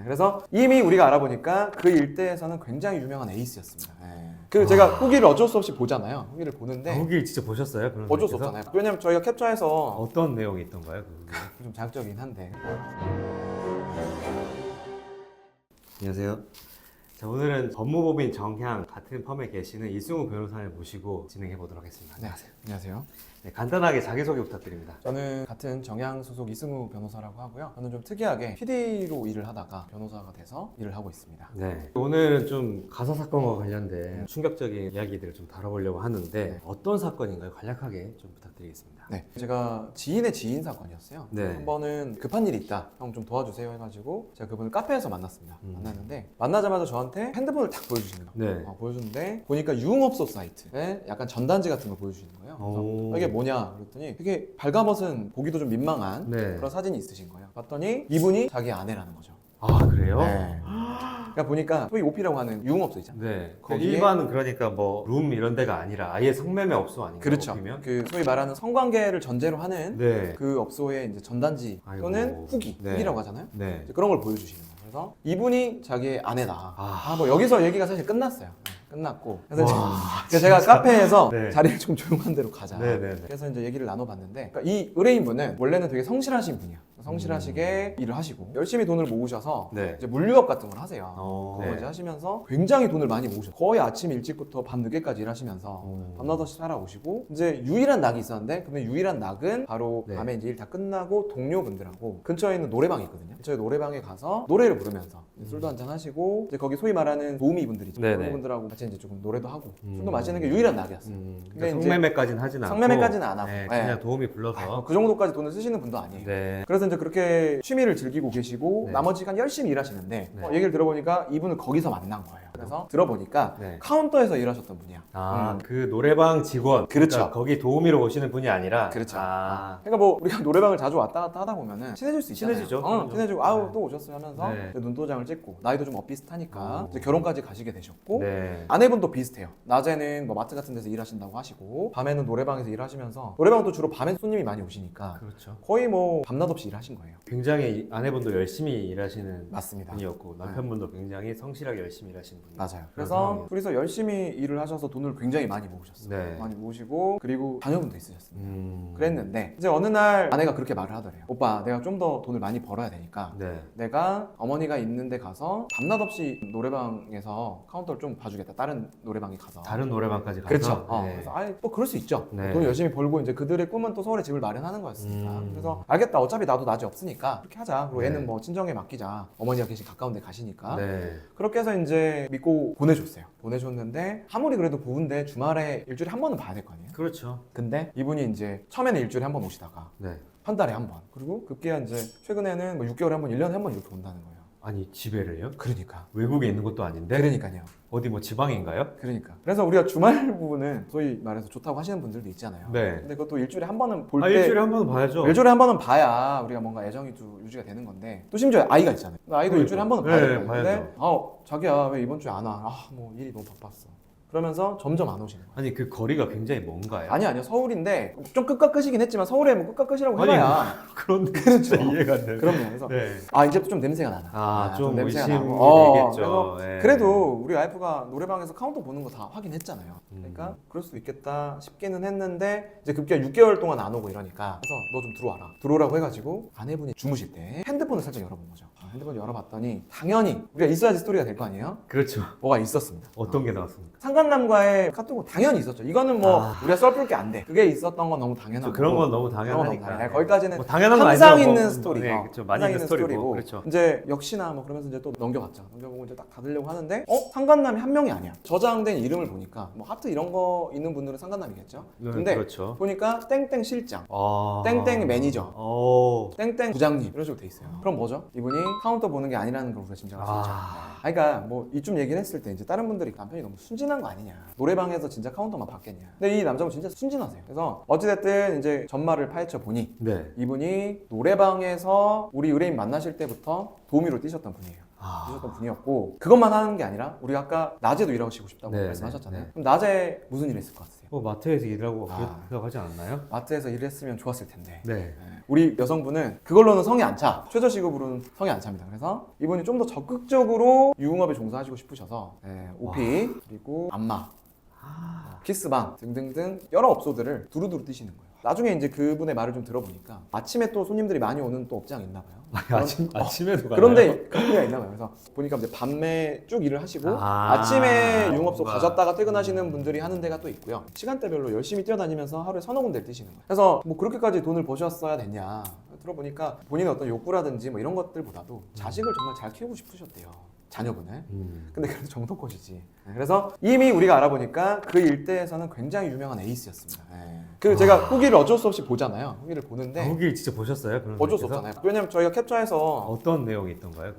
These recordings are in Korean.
그래서 이미 우리가 알아보니까 그 일대에서는 굉장히 유명한 에이스였습니다. 그 제가 후기를 어쩔 수 없이 보잖아요. 후기를 보는데 후기 진짜 보셨어요? 그런 어쩔 수 분께서? 없잖아요. 왜냐면 저희가 캡처해서 어떤 내용이 있던가요? 좀 자극적이긴 한데. 안녕하세요. 자, 오늘은 법무법인 정향 같은 펌에 계시는 이승우 변호사를 모시고 진행해 보도록 하겠습니다. 안녕하세요. 안녕하세요. 네, 간단하게 자기소개 부탁드립니다. 저는 같은 정양 소속 이승우 변호사라고 하고요. 저는 좀 특이하게 PD로 일을 하다가 변호사가 돼서 일을 하고 있습니다. 네, 오늘은 좀 가사 사건과 관련된 충격적인 이야기들을 좀 다뤄보려고 하는데 네. 어떤 사건인가요? 간략하게 좀 부탁드리겠습니다. 네, 제가 지인의 지인 사건이었어요. 네. 한 번은 급한 일이 있다, 형 좀 도와주세요 해가지고 제가 그분을 카페에서 만났습니다. 만났는데 만나자마자 저한테 핸드폰을 딱 보여주시는 거예요. 네. 보여주는데 보니까 유흥업소 사이트에 약간 전단지 같은 걸 보여주시는 거예요. 오. 그래서 이게 뭐냐 그랬더니 되게 발가벗은 보기도 좀 민망한 네. 그런 사진이 있으신 거예요. 봤더니 이분이 자기 아내라는 거죠. 아, 그래요? 네. 그러니까 보니까 소위 오피라고 하는 유흥업소 있잖아요. 네. 거기에- 일반은 그러니까 뭐 룸 이런 데가 아니라 아예 성매매 업소 아닌가요? 그렇죠. 오피면? 그 소위 말하는 성관계를 전제로 하는 네. 그 업소의 이제 전단지 아이고. 또는 후기, 네. 후기라고 하잖아요. 네. 이제 그런 걸 보여주시는 거예요. 그래서 이분이 자기의 아내다. 아. 뭐 여기서 얘기가 사실 끝났어요. 네, 끝났고. 그래서 와, 이제 제가 카페에서 네. 자리를 좀 조용한 데로 가자. 네네네. 그래서 이제 얘기를 나눠봤는데, 그러니까 이 의뢰인분은 원래는 되게 성실하신 분이야. 성실하시게 일을 하시고 열심히 돈을 모으셔서 네. 이제 물류업 같은 걸 하세요. 그거 네. 이제 하시면서 굉장히 돈을 많이 모으셨어요. 거의 아침 일찍부터 밤 늦게까지 일하시면서 오. 밤낮없이 살아오시고 이제 유일한 낙이 있었는데 근데 유일한 낙은 바로 네. 밤에 이제 일 다 끝나고 동료분들하고 근처에 있는 노래방이 있거든요. 근처에 노래방에 가서 노래를 부르면서 술도 한잔 하시고 이제 거기 소위 말하는 도우미분들이죠. 네네. 도우미분들하고 같이 이제 조금 노래도 하고 술도 마시는 게 유일한 낙이었어요. 근데 그러니까 이제 성매매까지는 하진 않고 성매매까지는 안 하고. 네, 네. 그냥 도움이 불러서 그 정도까지 돈을 쓰시는 분도 아니에요. 네. 그래서 이제 그렇게 취미를 즐기고 계시고 네. 나머지 시간 열심히 일하시는데 네. 얘기를 들어보니까 이분을 거기서 만난 거예요. 그래서 들어보니까 네. 카운터에서 일하셨던 분이야. 아, 그 노래방 직원. 그렇죠. 그러니까 거기 도우미로 오시는 분이 아니라. 그렇죠. 아, 그러니까 뭐 우리가 노래방을 자주 왔다 갔다 하다 보면은 친해질 수 있잖아요. 친해지죠. 친해지고 아우 네. 또 오셨어요 하면서 네. 이제 눈도장을 찍고 나이도 좀 비슷하니까 오. 이제 결혼까지 가시게 되셨고 네. 아내분도 비슷해요. 낮에는 뭐 마트 같은 데서 일하신다고 하시고 밤에는 노래방에서 일하시면서 노래방도 주로 밤에 손님이 많이 오시니까 그렇죠. 거의 뭐 밤낮 없이 일하신 거예요. 굉장히 아내분도 열심히 일하시는 맞습니다. 분이었고 남편분도 굉장히 성실하게 열심히 일하시는 분이에요. 맞아요. 그런 그래서 상황이에요. 둘이서 열심히 일을 하셔서 돈을 굉장히 많이 모으셨어요. 네. 많이 모으시고 그리고 자녀분도 있으셨습니다. 음. 그랬는데 이제 어느 날 아내가 그렇게 말을 하더래요. 오빠 내가 좀 더 돈을 많이 벌어야 되니까 네. 내가 어머니가 있는 데 가서 밤낮 없이 노래방에서 카운터를 좀 봐주겠다. 다른 노래방에 가서. 다른 노래방까지 가서. 그렇죠. 네. 그래서 아예 또 그럴 수 있죠. 네. 돈 열심히 벌고 이제 그들의 꿈은 또 서울에 집을 마련하는 거였으니까. 그래서 알겠다. 어차피 나도 낮이 없으니까 그렇게 하자. 그리고 네. 애는 뭐 친정에 맡기자. 어머니가 계신 가까운 데 가시니까. 네. 그렇게 해서 이제 믿고 보내줬어요. 보내줬는데 아무리 그래도 부부인데 주말에 일주일에 한 번은 봐야 될 거 아니에요. 그렇죠. 근데 이분이 이제 처음에는 일주일에 한 번 오시다가 네. 한 달에 한 번. 그리고 급기야 이제 최근에는 뭐 6개월에 한 번, 1년에 한 번 이렇게 온다는 거예요. 아니 집에를요? 그러니까. 외국에 있는 것도 아닌데 그러니까요. 어디 뭐 지방인가요? 그러니까. 그래서 우리가 주말 부분은 소위 말해서 좋다고 하시는 분들도 있잖아요. 네. 근데 그것도 일주일에 한 번은 볼 아, 때 일주일에 한 번은 봐야죠. 일주일에 한 번은 봐야 우리가 뭔가 애정이 또 유지가 되는 건데 또 심지어 아이가 있잖아요. 아이도 그러니까. 일주일에 한 번은 봐야 네, 되는 건데 봐야죠. 자기야 왜 이번 주에 안 와? 뭐 일이 너무 바빴어. 그러면서 점점 안 오시는 거예요. 아니 그 거리가 굉장히 먼가요? 아니요. 서울인데 좀 끝과 끝이긴 했지만 서울에 뭐 끝과 끝이라고 아니, 해봐야 그런 그렇죠. 진짜 이해가 안 돼요. 그럼요. 그래서 네. 이제부터 좀 냄새가 나나. 좀 냄새가 의심이 나고. 되겠죠. 그래서 네. 그래도 우리 와이프가 노래방에서 카운터 보는 거 다 확인했잖아요. 그러니까 음. 그럴 수도 있겠다 싶기는 했는데 이제 급기야 6개월 동안 안 오고 이러니까 그래서 너 좀 들어와라. 들어오라고 해가지고 아내분이 주무실 때 핸드폰을 살짝 열어본 거죠. 핸드폰을 열어봤더니 당연히 우리가 있어야지 스토리가 될 거 아니에요? 그렇죠. 뭐가 있었습니다. 어떤 게 나왔습니까? 상간남과의 카톡은 당연히 있었죠. 이거는 뭐 아. 우리가 썰풀 게 안 돼. 그게 있었던 건 너무 당연하고 그런 건 너무 그런 건 너무 당연하니까. 당연해. 거기까지는 뭐 당연한 건 항상 아니죠. 있는 뭐, 스토리. 네, 그렇죠. 많이 항상 있는 스토리고. 그렇죠. 이제 역시나 뭐 그러면서 이제 또 넘겨봤죠. 넘겨보고 이제 딱 닫으려고 하는데 상간남이 한 명이 아니야. 저장된 이름을 보니까 뭐 하트 이런 거 있는 분들은 상간남이겠죠. 근데 그렇죠. 보니까 땡땡 실장, 아. 땡땡 매니저, 오. 땡땡 부장님 이런 식으로 돼 있어요. 그럼 뭐죠? 이분이 카운터 보는 게 아니라는 걸 우리가 짐작할 수 있죠. 그러니까 뭐 이쯤 얘기를 했을 때 이제 다른 분들이 남편이 너무 순진한 거 아니냐. 노래방에서 진짜 카운터만 받겠냐. 근데 이 남자분 진짜 순진하세요. 그래서 어찌됐든 이제 전말을 파헤쳐 보니 네. 이분이 노래방에서 우리 의뢰인 만나실 때부터 도우미로 뛰셨던 분이에요. 계셨던 분이었고 그것만 하는 게 아니라 우리가 아까 낮에도 일하시고 싶다고 네, 말씀하셨잖아요. 네. 그럼 낮에 무슨 일 했을 것 같으세요? 뭐 마트에서 일하고 아. 그렇다고 하지 않나요? 마트에서 일했으면 좋았을 텐데 네. 우리 여성분은 그걸로는 성이 안 차. 최저시급으로는 성이 안 찹니다. 그래서 이분이 좀 더 적극적으로 유흥업에 종사하시고 싶으셔서 OP 그리고 안마, 키스방 등등등 여러 업소들을 두루두루 뛰시는 거예요. 나중에 이제 그분의 말을 좀 들어보니까 아침에 또 손님들이 많이 오는 또 업장이 있나 봐요. 아침에도 가나요? 그런데 그런 데가 있나 봐요. 그래서 보니까 이제 밤에 쭉 일을 하시고 아침에 유흥업소 가셨다가 퇴근하시는 분들이 하는 데가 또 있고요. 시간대별로 열심히 뛰어다니면서 하루에 서너 군데를 뛰시는 거예요. 그래서 뭐 그렇게까지 돈을 버셨어야 됐냐 들어보니까 본인의 어떤 욕구라든지 뭐 이런 것들보다도 자식을 정말 잘 키우고 싶으셨대요. 자녀분을. 근데 그래도 정도껏이지. 그래서 이미 우리가 알아보니까 그 일대에서는 굉장히 유명한 에이스였습니다. 그 제가 후기를 어쩔 수 없이 보잖아요. 후기를 보는데 후기 진짜 보셨어요? 그런 어쩔 수 분께서? 없잖아요. 왜냐면 저희가 캡처해서 어떤 내용이 있던가요?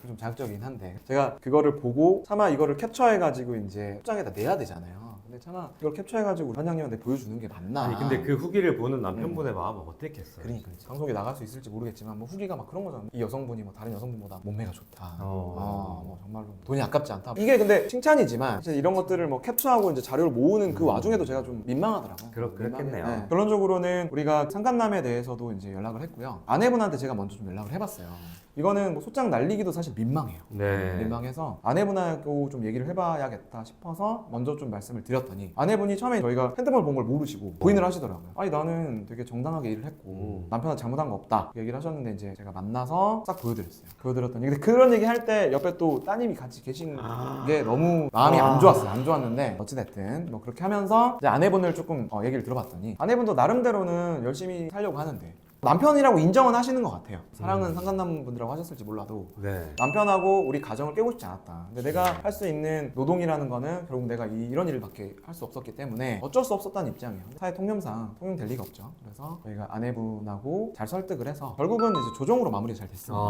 좀 자극적이긴 한데 제가 그거를 보고 차마 이거를 캡처해가지고 이제 협장에다 내야 되잖아요. 근데 차마 이걸 캡처해가지고 원장님한테 보여주는 게 맞나? 아니 근데 그 후기를 보는 남편분의 마음은 어땠겠어요? 그러니까 방송에 나갈 수 있을지 모르겠지만 뭐 후기가 막 그런 거잖아요. 이 여성분이 뭐 다른 여성분보다 몸매가 좋다. 뭐 정말로 돈이 아깝지 않다. 이게 근데 칭찬이지만 사실 이런 것들을 뭐 캡처하고 이제 자료를 모으는 그 와중에도 제가 좀 민망하더라고요. 그렇겠네요. 네. 결론적으로는 우리가 상간남에 대해서도 이제 연락을 했고요. 아내분한테 제가 먼저 좀 연락을 해봤어요. 이거는 뭐 소장 날리기도 사실 민망해요. 네. 민망해서 아내분하고 좀 얘기를 해봐야겠다 싶어서 먼저 좀 말씀을 드렸더니 아내분이 처음에 저희가 핸드폰을 본 걸 모르시고 부인을 하시더라고요. 아니 나는 되게 정당하게 일을 했고 남편한테 잘못한 거 없다 얘기를 하셨는데 이제 제가 만나서 싹 보여드렸어요. 보여드렸더니 근데 그런 얘기 할 때 옆에 또 따님이 같이 계신 게 너무 마음이 안 좋았어요. 안 좋았는데 어찌됐든 뭐 그렇게 하면서 이제 아내분을 조금 얘기를 들어봤더니 아내분도 나름대로는 열심히 살려고 하는데 남편이라고 인정은 하시는 것 같아요. 사랑은 상간남 분들하고 하셨을지 몰라도 네. 남편하고 우리 가정을 깨고 싶지 않았다. 근데 내가 할 수 있는 노동이라는 거는 결국 내가 이런 일밖에 할 수 없었기 때문에 어쩔 수 없었다는 입장이에요. 사회 통념상 통용될 리가 없죠. 그래서 저희가 아내분하고 잘 설득을 해서 결국은 이제 조정으로 마무리가 잘 됐습니다.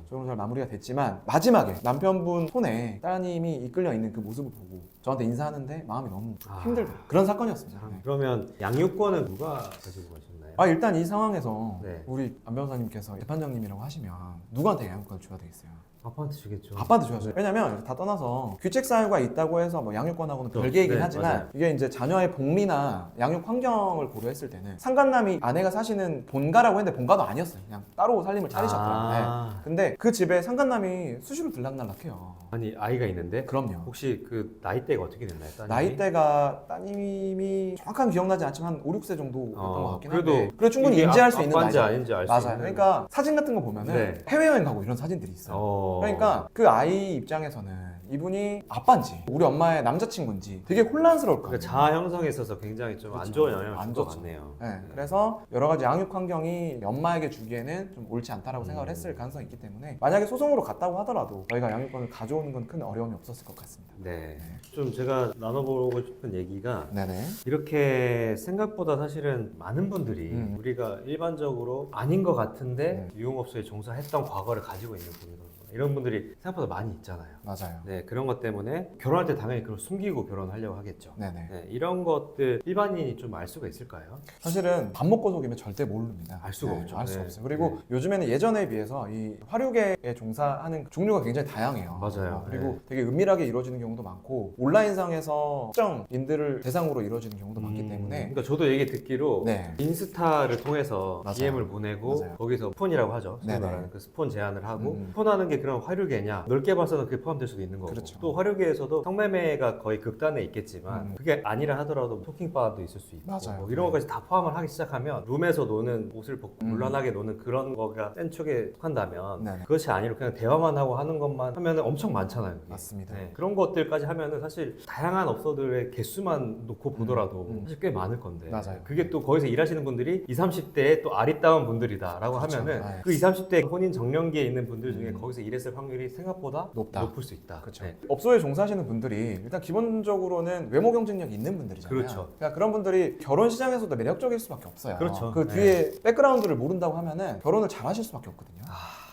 조정으로 잘 마무리가 됐지만 마지막에 남편분 손에 따님이 이끌려 있는 그 모습을 보고 저한테 인사하는데 마음이 너무 힘들더라고요. 그런 사건이었습니다. 네. 그러면 양육권은 누가 가지고 가셨나요? 일단 이 상황에서 네. 우리 안 변호사님께서 재판장님이라고 하시면 누구한테 양육권을 줘야 되겠어요? 아빠한테 주겠죠. 아빠한테 줘야죠. 왜냐면 다 떠나서 규칙 사유가 있다고 해서 뭐 양육권하고는 별개이긴 네, 하지만 맞아요. 이게 이제 자녀의 복리나 양육 환경을 고려했을 때는 상간남이 아내가 사시는 본가라고 했는데 본가도 아니었어요. 그냥 따로 살림을 차리셨더라고요. 네. 근데 그 집에 상간남이 수시로 들락날락해요. 아니 아이가 있는데 그럼요. 혹시 그 나이대가 어떻게 됐나요? 따님이? 나이대가 따님이 정확한 기억나지 않지만 한 5, 6세 정도였던 것 같긴 그래도 한데 그래 충분히 이게 인지할 수 있는 아빠인지 나이죠. 아닌지 알 수 맞아요. 있는. 그러니까 사진 같은 거 보면은 네. 해외여행 가고 이런 사진들이 있어요. 그러니까 그 아이 입장에서는 이분이 아빠인지 우리 엄마의 남자친구인지 되게 혼란스러울 거 아니에요. 그러니까 자아 형성에 있어서 굉장히 좀 안 그렇죠. 좋은 영향을 안 줄 것 좋죠. 같네요. 네, 그래서 여러 가지 양육 환경이 엄마에게 주기에는 좀 옳지 않다라고 생각을 했을 가능성이 있기 때문에 만약에 소송으로 갔다고 하더라도 저희가 양육권을 가져오는 건 큰 어려움이 없었을 것 같습니다. 네. 좀 제가 나눠보고 싶은 얘기가 네네. 이렇게 생각보다 사실은 많은 분들이 우리가 일반적으로 아닌 것 같은데 유흥업소에 종사했던 과거를 가지고 있는 분이거든요. 이런 분들이 생각보다 많이 있잖아요. 맞아요. 네, 그런 것 때문에 결혼할 때 당연히 그걸 숨기고 결혼하려고 하겠죠. 네네. 네, 이런 것들 일반인이 좀 알 수가 있을까요? 사실은 밥 먹고 속이면 절대 모릅니다. 알 수가 없죠. 알 수 네. 없어요. 그리고 요즘에는 예전에 비해서 이 화류계에 종사하는 종류가 굉장히 다양해요. 맞아요. 그리고 네. 되게 은밀하게 이루어지는 경우도 많고 온라인상에서 특정인들을 대상으로 이루어지는 경우도 많기 때문에 그러니까 저도 얘기 듣기로 네. 인스타를 통해서 맞아요. DM을 보내고 맞아요. 거기서 스폰이라고 하죠. 소위 네네. 말하는 그 스폰 제안을 하고 스폰하는 게 그런 화류계냐 넓게 봐서는 그게 포함될 수도 있는 거고 그렇죠. 또 화류계에서도 성매매가 거의 극단에 있겠지만 그게 아니라 하더라도 토킹바도 있을 수 있고 맞아요. 뭐 이런 것까지 다 포함을 하기 시작하면 룸에서 노는 옷을 벗고 물란하게 노는 그런 거가 센 쪽에 속한다면 네네. 그것이 아니라 그냥 대화만 하고 하는 것만 하면 엄청 많잖아요. 그게. 맞습니다. 네, 그런 것들까지 하면은 사실 다양한 업소들의 개수만 놓고 보더라도 사실 꽤 많을 건데 맞아요. 그게 또 거기서 일하시는 분들이 20, 30대의 또 아리따운 분들이다라고 그렇죠. 하면은 네. 그 20, 30대 혼인 정년기에 있는 분들 중에 거기서 일했을 확률이 생각보다 높다. 높을 수 있다. 그렇죠. 네. 업소에 종사하시는 분들이 일단 기본적으로는 외모 경쟁력이 있는 분들이잖아요. 그렇죠. 그러니까 그런 분들이 결혼 시장에서도 매력적일 수밖에 없어요. 그렇죠. 그 뒤에 백그라운드를 모른다고 하면은 결혼을 잘 하실 수밖에 없거든요.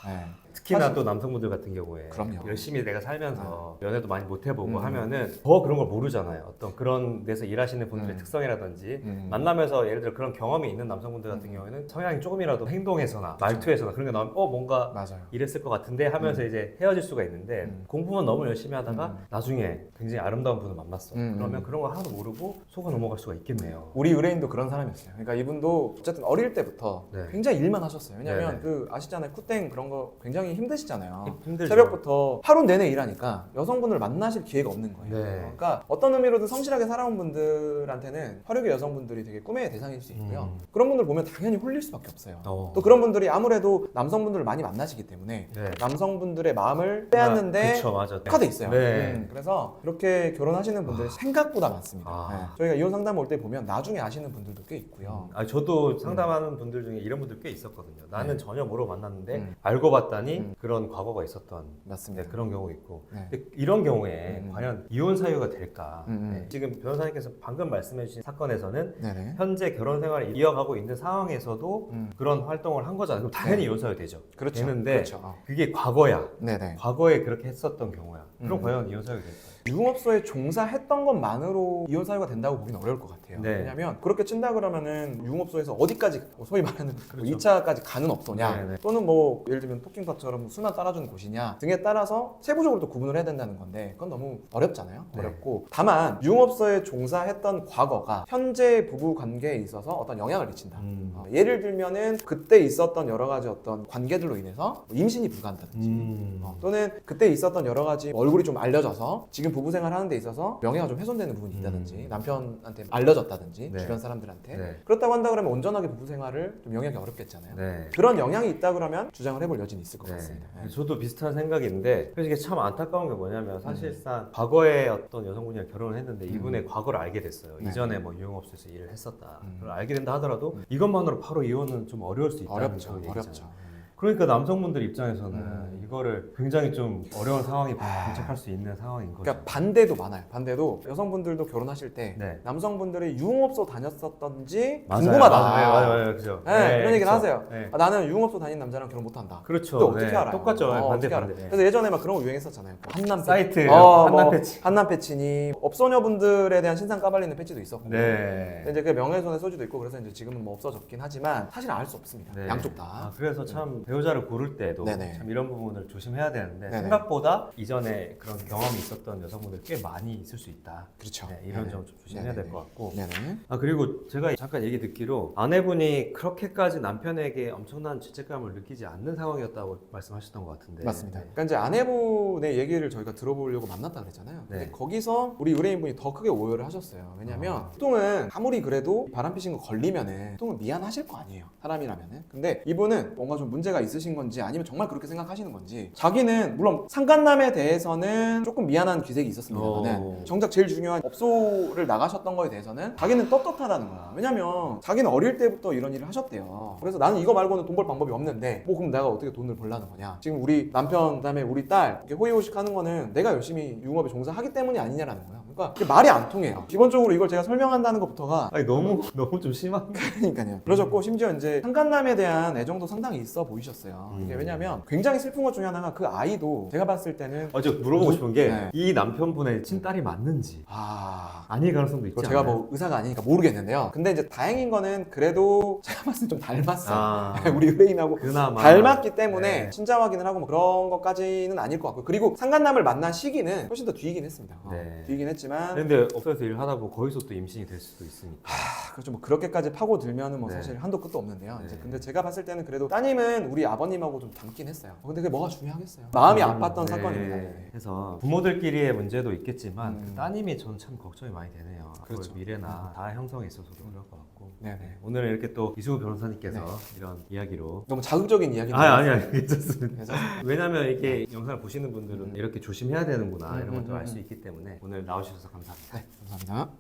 네. 특히나 사실- 또 남성분들 같은 경우에 그럼요. 열심히 내가 살면서 연애도 많이 못 해보고 음. 하면은 더 그런 걸 모르잖아요. 어떤 그런 데서 일하시는 분들의 특성이라든지 만나면서 예를 들어 그런 경험이 있는 남성분들 같은 경우에는 성향이 조금이라도 행동에서나 말투에서나 그런 게 나오면 뭔가 맞아요. 이랬을 것 같은데 하면서 이제 헤어질 수가 있는데 공부만 너무 열심히 하다가 나중에 굉장히 아름다운 분을 만났어. 그러면 그런 거 하나도 모르고 속아 넘어갈 수가 있겠네요. 우리 의뢰인도 그런 사람이었어요. 그러니까 이분도 어쨌든 어릴 때부터 네. 굉장히 일만 하셨어요. 왜냐면 네네. 그 아시잖아요. 쿠땡 그런 거 굉장히 힘드시잖아요. 힘들죠. 새벽부터 하루 내내 일하니까 여성분을 만나실 기회가 없는 거예요. 네. 그러니까 어떤 의미로든 성실하게 살아온 분들한테는 혈육의 여성분들이 되게 꿈의 대상일 수 있고요. 그런 분들 보면 당연히 홀릴 수밖에 없어요. 또 그런 분들이 아무래도 남성분들을 많이 만나시기 때문에 네. 남성분들의 마음을 빼앗는데 그쵸, 맞아. 특화돼 있어요. 네. 그래서 그렇게 결혼하시는 분들이 생각보다 많습니다. 아. 네. 저희가 이혼 상담 올 때 보면 나중에 아시는 분들도 꽤 있고요. 저도 상담하는 분들 중에 이런 분들 꽤 있었거든요. 나는 네. 전혀 모르고 만났는데 알고 봤더니 음. 그런 과거가 있었던 맞습니다. 그런 경우 있고 네. 근데 이런 경우에 과연 이혼 사유가 될까? 음. 네. 지금 변호사님께서 방금 말씀해주신 사건에서는 네네. 현재 결혼 생활을 이어가고 있는 상황에서도 그런 활동을 한 거잖아요. 그럼 당연히 네. 이혼 사유 되죠. 그렇죠. 되는데 그렇죠. 그게 과거야. 네네. 과거에 그렇게 했었던 경우야. 그럼 음. 과연 이혼 사유가 될까요? 유흥업소에 종사했던 것만으로 이혼 사유가 된다고 보기는 어려울 것 같아요. 네. 왜냐하면 그렇게 친다 그러면은 유흥업소에서 어디까지 소위 말하는 그렇죠. 2차까지 가는 업소냐 네네. 또는 뭐 예를 들면 토킹팟처럼 술만 따라주는 곳이냐 등에 따라서 세부적으로 또 구분을 해야 된다는 건데 그건 너무 어렵잖아요. 네. 어렵고 다만 유흥업소에 종사했던 과거가 현재 부부 관계에 있어서 어떤 영향을 미친다. 예를 들면은 그때 있었던 여러 가지 어떤 관계들로 인해서 임신이 불가한다든지 또는 그때 있었던 여러 가지 얼굴이 좀 알려져서 지금 부부 생활 하는 데 있어서 명예가 좀 훼손되는 부분이 있다든지 남편한테 알려졌다든지 네. 주변 사람들한테 네. 그렇다고 한다 그러면 온전하게 부부 생활을 좀 영위하기 어렵겠잖아요. 네. 그런 영향이 있다 그러면 주장을 해볼 여지는 있을 것 네. 같습니다. 네. 저도 비슷한 생각인데 그래서 이게 참 안타까운 게 뭐냐면 사실상 과거에 어떤 여성분이랑 결혼을 했는데 이분의 과거를 알게 됐어요. 네. 이전에 뭐 유흥업소에서 일을 했었다. 그걸 알게 된다 하더라도 이것만으로 바로 이혼은 좀 어려울 수 있다는 어렵죠. 그런 얘기잖아요. 어렵죠. 그러니까 남성분들 입장에서는 이거를 굉장히 좀 어려운 상황이 발생할 수 있는 상황인 거죠. 그러니까 반대도 많아요. 반대도 여성분들도 결혼하실 때 네. 남성분들이 유흥업소 다녔었던지 맞아요. 궁금하다. 맞아요. 그죠. 네, 그런 얘기를 그쵸. 하세요. 네. 아, 나는 유흥업소 다닌 남자랑 결혼 못한다. 그렇죠. 근데 어떻게 네. 알아요? 똑같죠. 반대 어떻게 알아요? 반대. 네. 그래서 예전에 막 그런 거 유행했었잖아요. 한남 사이트 한남 한남 패치. 한남 패치니 업소녀분들에 대한 신상 까발리는 패치도 있었고. 네. 근데 이제 그 명예훼손의 소지도 있고 그래서 이제 지금은 뭐 없어졌긴 하지만 사실 알 수 없습니다. 네. 양쪽 다. 아, 그래서 참 배우자를 고를 때도 네네. 참 이런 부분을 조심해야 되는데 네네. 생각보다 이전에 그런 경험이 있었던 여성분들 꽤 많이 있을 수 있다. 그렇죠. 네, 이런 네네. 점 좀 조심해야 될 것 같고. 네네. 아 그리고 제가 잠깐 얘기 듣기로 아내분이 그렇게까지 남편에게 엄청난 죄책감을 느끼지 않는 상황이었다고 말씀하셨던 것 같은데. 맞습니다. 네. 그러니까 이제 아내분의 얘기를 저희가 들어보려고 만났다 그랬잖아요. 근데 네. 거기서 우리 의뢰인분이 더 크게 오해를 하셨어요. 왜냐면 보통은 아무리 그래도 바람 피신 거 걸리면은 보통은 미안하실 거 아니에요. 사람이라면은. 근데 이분은 뭔가 좀 문제가 있으신 건지 아니면 정말 그렇게 생각하시는 건지 자기는 물론 상간남에 대해서는 조금 미안한 기색이 있었습니다만은 정작 제일 중요한 업소를 나가셨던 거에 대해서는 자기는 떳떳하다는 거야. 왜냐면 자기는 어릴 때부터 이런 일을 하셨대요. 그래서 나는 이거 말고는 돈 벌 방법이 없는데 뭐 그럼 내가 어떻게 돈을 벌라는 거냐. 지금 우리 남편 그다음에 우리 딸 이렇게 호의호식 하는 거는 내가 열심히 유흥업에 종사하기 때문이 아니냐라는 거야. 그러니까 그게 말이 안 통해요. 기본적으로 이걸 제가 설명한다는 것부터가 아니 너무 좀 심한. 그러니까요. 그러셨고 심지어 이제 상간남에 대한 애정도 상당히 있어 보이셨어요. 이게 왜냐면 굉장히 슬픈 것 중에 하나가 그 아이도 제가 봤을 때는 저 물어보고 싶은 게 네. 이 남편분의 친딸이 맞는지 아닐 가능성도 있지 제가 않나요? 뭐 의사가 아니니까 모르겠는데요. 근데 이제 다행인 거는 그래도 제가 봤을 때 좀 닮았어요. 우리 의뢰인하고 그나마 닮았기 때문에 네. 친자 확인을 하고 뭐 그런 것까지는 아닐 것 같고 그리고 상간남을 만난 시기는 훨씬 더 뒤이긴 했습니다. 네. 뒤이긴 했지만 근데 업소에서 일을 하다 보면 거기서 또 임신이 될 수도 있으니까. 그렇죠. 뭐 그렇게까지 파고들면은 뭐 네. 사실 한도 끝도 없는데요. 네. 이제 근데 제가 봤을 때는 그래도 따님은 우리 아버님하고 좀 닮긴 했어요. 근데 그게 뭐가 중요하겠어요. 마음이 아팠던 네. 사건입니다. 네. 그래서 부모들끼리의 문제도 있겠지만 음. 따님이 저는 참 걱정이 많이 되네요. 그렇죠. 그렇죠. 미래나 다 형성에 있어서도 그럴 것 같고. 네네. 오늘 이렇게 또 이수구 변호사님께서 이런 이야기로 너무 자극적인 이야기는 아니 괜찮습니다. 괜찮습니다. 왜냐면 이렇게 영상을 보시는 분들은 이렇게 조심해야 되는구나 이런 것도 알 수 음. 있기 때문에 오늘 나오셔서 감사합니다. 네, 감사합니다.